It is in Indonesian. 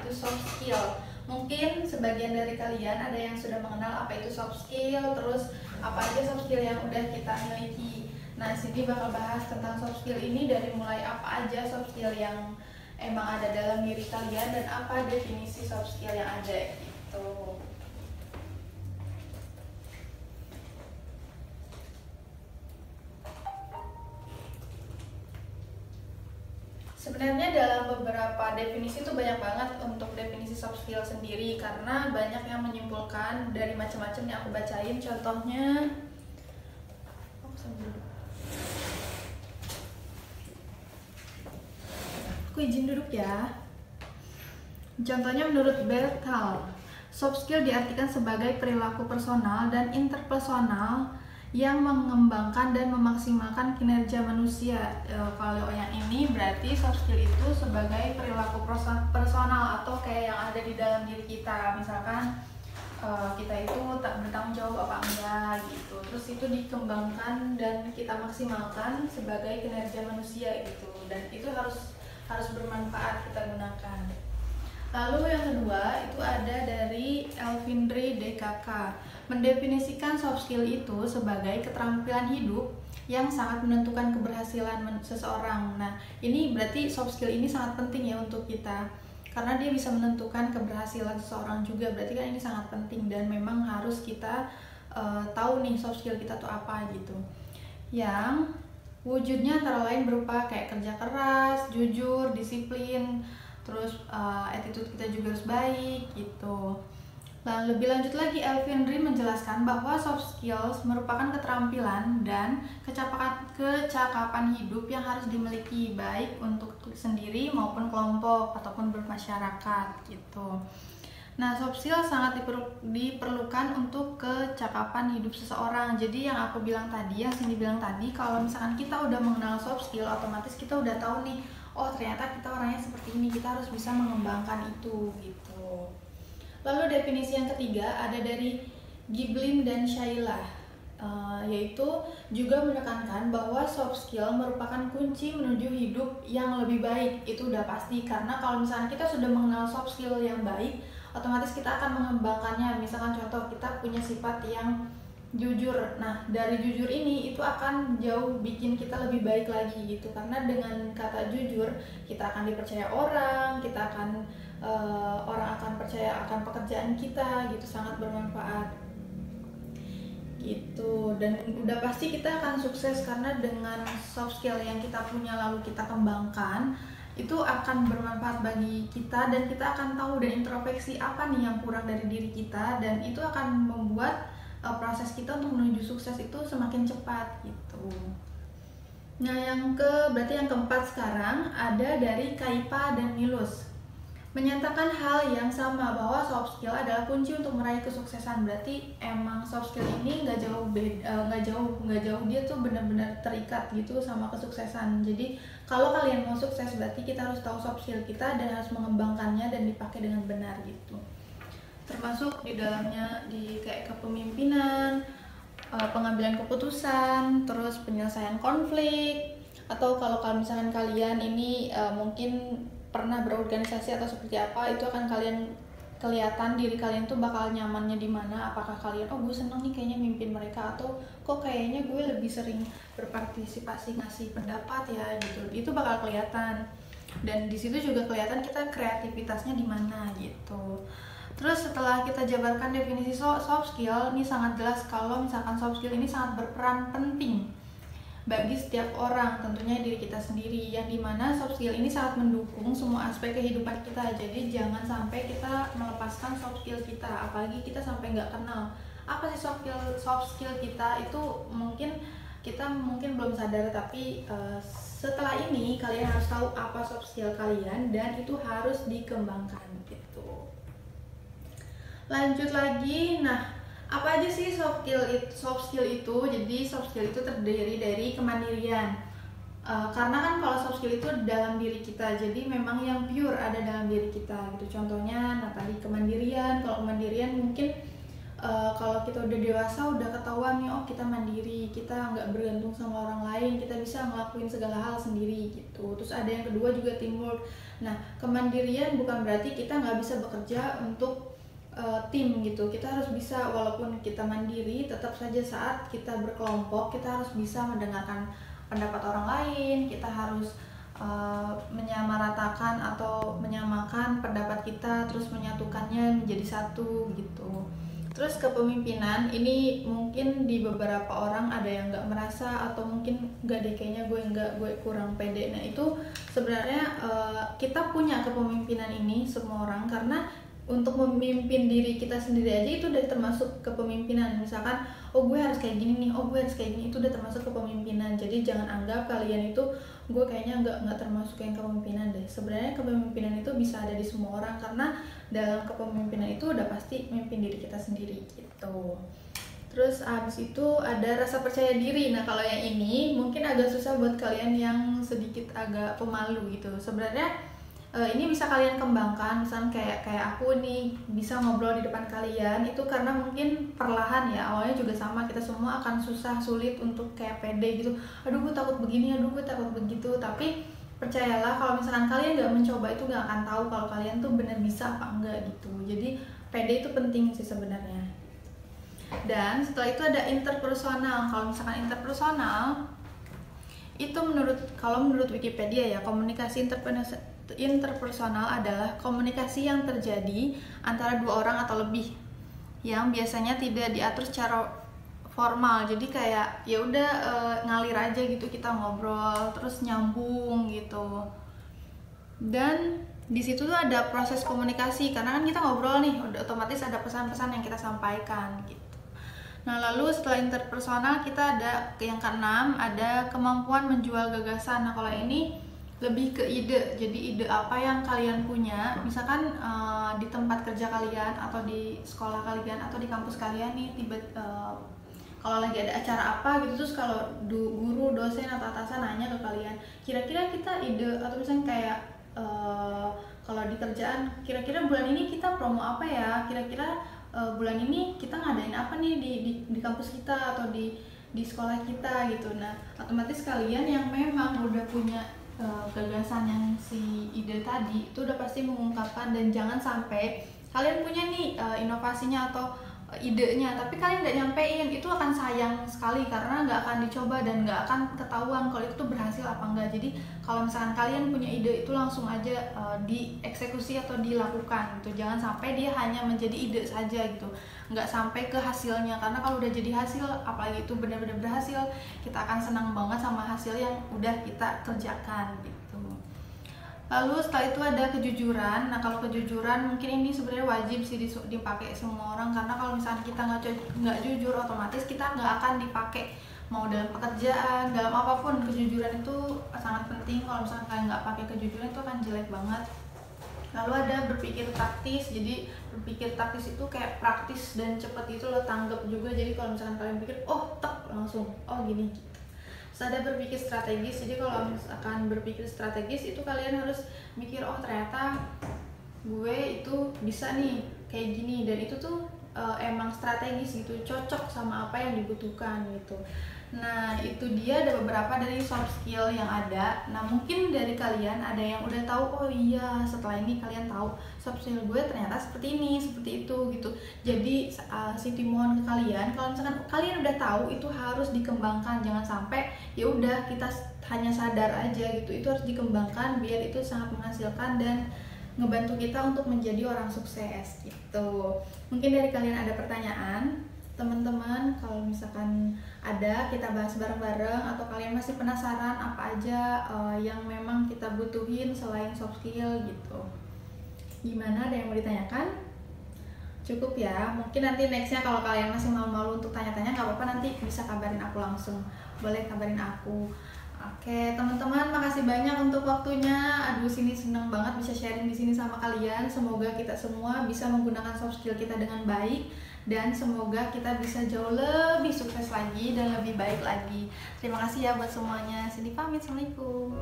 itu soft skill. Mungkin sebagian dari kalian ada yang sudah mengenal apa itu soft skill, terus apa aja soft skill yang udah kita miliki. Nah, sini bakal bahas tentang soft skill ini dari mulai apa aja soft skill yang emang ada dalam diri kalian dan apa definisi soft skill yang ada gitu. Sebenarnya dalam beberapa definisi itu banyak banget untuk definisi soft skill sendiri, karena banyak yang menyimpulkan dari macam-macam yang aku bacain. Contohnya, aku izin duduk ya. Contohnya menurut Bertal, soft skill diartikan sebagai perilaku personal dan interpersonal yang mengembangkan dan memaksimalkan kinerja manusia. Kalau yang ini berarti soft skill itu sebagai perilaku personal atau kayak yang ada di dalam diri kita. Misalkan kita itu tak bertanggung jawab apa enggak gitu. Terus itu dikembangkan dan kita maksimalkan sebagai kinerja manusia gitu. Dan itu harus bermanfaat kita gunakan. Lalu yang kedua itu ada dari Elvindri DKK, mendefinisikan soft skill itu sebagai keterampilan hidup yang sangat menentukan keberhasilan seseorang. Nah, ini berarti soft skill ini sangat penting ya untuk kita, karena dia bisa menentukan keberhasilan seseorang juga. Berarti kan ini sangat penting dan memang harus kita tahu nih soft skill kita tuh apa gitu. Yang wujudnya antara lain berupa kayak kerja keras, jujur, disiplin, terus attitude kita juga harus baik gitu. Lalu lebih lanjut lagi, Elvindri menjelaskan bahwa soft skills merupakan keterampilan dan kecakapan hidup yang harus dimiliki baik untuk sendiri maupun kelompok ataupun bermasyarakat gitu. Nah, soft skill sangat diperlukan untuk kecakapan hidup seseorang. Jadi yang aku bilang tadi, yang Cindy bilang tadi, kalau misalkan kita udah mengenal soft skill, otomatis kita udah tahu nih, oh ternyata kita orangnya seperti ini, kita harus bisa mengembangkan itu gitu. Lalu definisi yang ketiga ada dari Giblin dan Shaila, yaitu juga menekankan bahwa soft skill merupakan kunci menuju hidup yang lebih baik. Itu udah pasti, karena kalau misalnya kita sudah mengenal soft skill yang baik, otomatis kita akan mengembangkannya. Misalkan contoh, kita punya sifat yang jujur. Nah, dari jujur ini itu akan jauh bikin kita lebih baik lagi gitu. Karena dengan kata jujur, kita akan dipercaya orang, orang akan percaya akan pekerjaan kita gitu, sangat bermanfaat gitu. Dan udah pasti kita akan sukses karena dengan soft skill yang kita punya lalu kita kembangkan, itu akan bermanfaat bagi kita dan kita akan tahu dan introspeksi apa nih yang kurang dari diri kita, dan itu akan membuat proses kita untuk menuju sukses itu semakin cepat gitu. Nah, berarti yang keempat sekarang ada dari Kaipa dan Milus, menyatakan hal yang sama bahwa soft skill adalah kunci untuk meraih kesuksesan. Berarti emang soft skill ini nggak jauh dia tuh benar-benar terikat gitu sama kesuksesan. Jadi kalau kalian mau sukses berarti kita harus tahu soft skill kita dan harus mengembangkannya dan dipakai dengan benar gitu. Termasuk di dalamnya di kayak kepemimpinan, pengambilan keputusan, terus penyelesaian konflik, atau kalau misalkan kalian ini mungkin pernah berorganisasi atau seperti apa, itu akan kelihatan diri kalian tuh bakal nyamannya di mana. Apakah kalian, oh gue seneng nih kayaknya mimpin mereka, atau kok kayaknya gue lebih sering berpartisipasi ngasih pendapat ya gitu. Itu bakal kelihatan, dan di situ juga kelihatan kita kreativitasnya di mana gitu. Terus setelah kita jabarkan definisi soft skill, ini sangat jelas kalau misalkan soft skill ini sangat berperan penting bagi setiap orang, tentunya diri kita sendiri, yang dimana soft skill ini sangat mendukung semua aspek kehidupan kita. Jadi jangan sampai kita melepaskan soft skill kita, apalagi kita sampai nggak kenal apa sih soft skill kita itu. Kita mungkin belum sadar, tapi setelah ini kalian harus tahu apa soft skill kalian dan itu harus dikembangkan gitu. Lanjut lagi, nah apa aja sih soft skill itu? Jadi soft skill itu terdiri dari kemandirian. Karena kan kalau soft skill itu dalam diri kita, jadi memang yang pure ada dalam diri kita gitu. Contohnya, nah tadi kemandirian. Kalau kemandirian mungkin kalau kita udah dewasa udah ketahuan nih, oh kita mandiri, kita nggak bergantung sama orang lain, kita bisa ngelakuin segala hal sendiri gitu. Terus ada yang kedua juga teamwork. Nah, kemandirian bukan berarti kita nggak bisa bekerja untuk tim gitu. Kita harus bisa, walaupun kita mandiri, tetap saja saat kita berkelompok kita harus bisa mendengarkan pendapat orang lain, kita harus menyamaratakan atau menyamakan pendapat kita, terus menyatukannya menjadi satu gitu. Terus kepemimpinan ini mungkin di beberapa orang ada yang nggak merasa, atau mungkin nggak deh, kayaknya gue kurang pede. Nah itu sebenarnya kita punya kepemimpinan ini semua orang, karena untuk memimpin diri kita sendiri aja itu udah termasuk kepemimpinan. Misalkan, oh gue harus kayak gini nih, oh gue harus kayak gini, itu udah termasuk kepemimpinan. Jadi jangan anggap kalian itu, gue kayaknya nggak termasuk yang kepemimpinan deh. Sebenarnya kepemimpinan itu bisa ada di semua orang, karena dalam kepemimpinan itu udah pasti memimpin diri kita sendiri gitu. Terus abis itu ada rasa percaya diri. Nah kalau yang ini mungkin agak susah buat kalian yang sedikit agak pemalu gitu. Sebenarnya ini bisa kalian kembangkan, misalnya kayak aku nih bisa ngobrol di depan kalian, itu karena mungkin perlahan ya, awalnya juga sama, kita semua akan sulit untuk kayak pede gitu, aduh gue takut begini, aduh gue takut begitu. Tapi percayalah, kalau misalkan kalian nggak mencoba itu nggak akan tahu kalau kalian tuh benar bisa apa enggak gitu. Jadi pede itu penting sih sebenarnya. Dan setelah itu ada interpersonal. Kalau misalkan interpersonal itu menurut Wikipedia ya, komunikasi interpersonal adalah komunikasi yang terjadi antara dua orang atau lebih yang biasanya tidak diatur secara formal. Jadi kayak ya udah ngalir aja gitu, kita ngobrol terus nyambung gitu. Dan di situ tuh ada proses komunikasi, karena kan kita ngobrol nih, udah otomatis ada pesan-pesan yang kita sampaikan gitu. Nah, lalu setelah interpersonal kita ada yang keenam, ada kemampuan menjual gagasan. Nah, kalau ini lebih ke ide. Jadi ide apa yang kalian punya, misalkan di tempat kerja kalian atau di sekolah kalian atau di kampus kalian nih, kalau lagi ada acara apa gitu, terus kalau guru, dosen atau atasan nanya ke kalian, kira-kira kita ide, atau misalnya kayak kalau di kerjaan, kira-kira bulan ini kita promo apa ya, kira-kira bulan ini kita ngadain apa nih di kampus kita atau di sekolah kita gitu. Nah, otomatis kalian yang memang udah punya gagasan yang si ide tadi itu udah pasti mengungkapkan. Dan jangan sampai kalian punya nih inovasinya atau idenya tapi kalian nggak nyampein, itu akan sayang sekali karena nggak akan dicoba dan nggak akan ketahuan kalau itu tuh berhasil apa enggak. Jadi kalau misalkan kalian punya ide itu langsung aja dieksekusi atau dilakukan gitu, jangan sampai dia hanya menjadi ide saja gitu, nggak sampai ke hasilnya. Karena kalau udah jadi hasil, apalagi itu benar-benar berhasil, kita akan senang banget sama hasil yang udah kita kerjakan gitu. Lalu setelah itu ada kejujuran. Nah kalau kejujuran mungkin ini sebenarnya wajib sih dipakai semua orang, karena kalau misalnya kita nggak jujur, otomatis kita nggak akan dipakai, mau dalam pekerjaan, dalam apapun. Kejujuran itu sangat penting. Kalau misalnya kalian nggak pakai kejujuran itu akan jelek banget. Lalu ada berpikir taktis. Jadi berpikir taktis itu kayak praktis dan cepat itu lo tanggap juga. Jadi kalau misalkan kalian pikir, oh tek, langsung oh gini. Terus ada berpikir strategis. Jadi kalau misalkan berpikir strategis itu kalian harus mikir, oh ternyata gue itu bisa nih kayak gini, dan itu tuh emang strategis gitu, cocok sama apa yang dibutuhkan gitu. Nah itu dia ada beberapa dari soft skill yang ada. Nah mungkin dari kalian ada yang udah tahu, oh iya setelah ini kalian tahu soft skill gue ternyata seperti ini, seperti itu gitu. Jadi Siti mohon ke kalian, kalau misalkan kalian udah tahu itu harus dikembangkan. Jangan sampai ya udah kita hanya sadar aja gitu, itu harus dikembangkan biar itu sangat menghasilkan dan ngebantu kita untuk menjadi orang sukses gitu. Mungkin dari kalian ada pertanyaan, teman-teman, kalau misalkan ada, kita bahas bareng-bareng, atau kalian masih penasaran apa aja yang memang kita butuhin selain soft skill gitu. Gimana, ada yang mau ditanyakan? Cukup ya, mungkin nanti nextnya kalau kalian masih malu-malu untuk tanya-tanya, nggak apa-apa, nanti bisa kabarin aku langsung, boleh kabarin aku. Oke teman-teman, makasih banyak untuk waktunya. Aduh, sini seneng banget bisa sharing di sini sama kalian. Semoga kita semua bisa menggunakan soft skill kita dengan baik, dan semoga kita bisa jauh lebih sukses lagi dan lebih baik lagi. Terima kasih ya buat semuanya. Sini pamit, assalamualaikum.